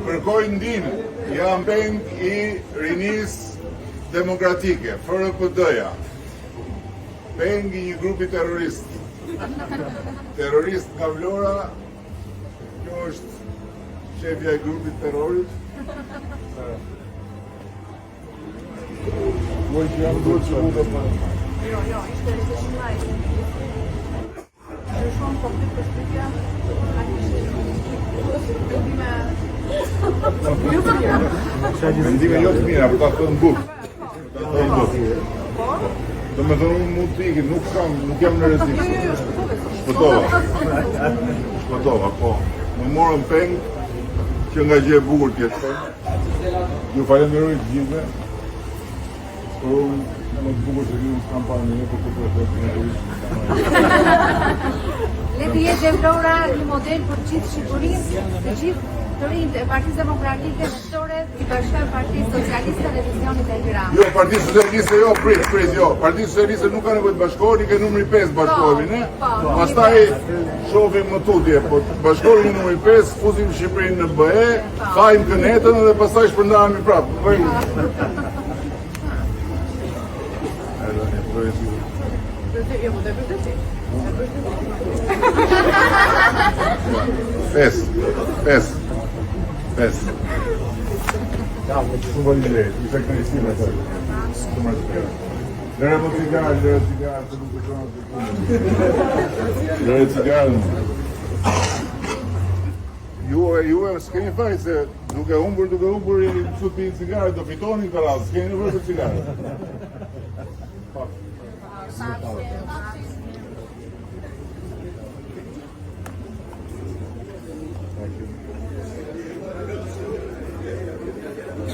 kërkoj ndihmë. Jam peng I Rinisë Demokratike, FRPD-ja. Peng I një grupi terrorist. Terrorist nga Vlora. Kjo është shefja I grupit terrorit. Vuoi që jam duhet që u dhe më. Jo, ishte recession live. Shumë komplet për shpytja. Mendime jo të mira, për ta thënë bukë. Do me thënë unë mund të ikin, nuk jam në rrezik. Shpëtova, po. Më morën peng që nga gjë e bukur tjetë. Ju falenderoj të gjithëve. Por unë më të bukur që ju s'kam parë në një për të përfet në turistë. Le të jetë Vlora një model për gjithë Shqipërinë, të gjithë të rinjtë e Partisë Demokratike Shqiptore, I bashkojnë Partisë Socialiste dhe Vizionit e Tiranës. Jo, Partisë Socialiste jo, prit, jo. Partisë Socialiste nuk ka nevojë të bashkoheni, ke numri 5 bashkohemi, ne? Pastaj shohim më tutje, po bashkohemi numri 5, fuzim Shqipërinë në BE, hajmë kënetën dhe pastaj shpërndahemi prapë. Pes. Shumë bëllë lejtë, I shek në isim e të Lere më cigarë, se nuk të kronë të punë. Lere cigarë. Ju e s'keni faj se duke humbur, jeni mësu të pinë cigarë, do fitoni këtë razë, s'keni në vërë të cigarë.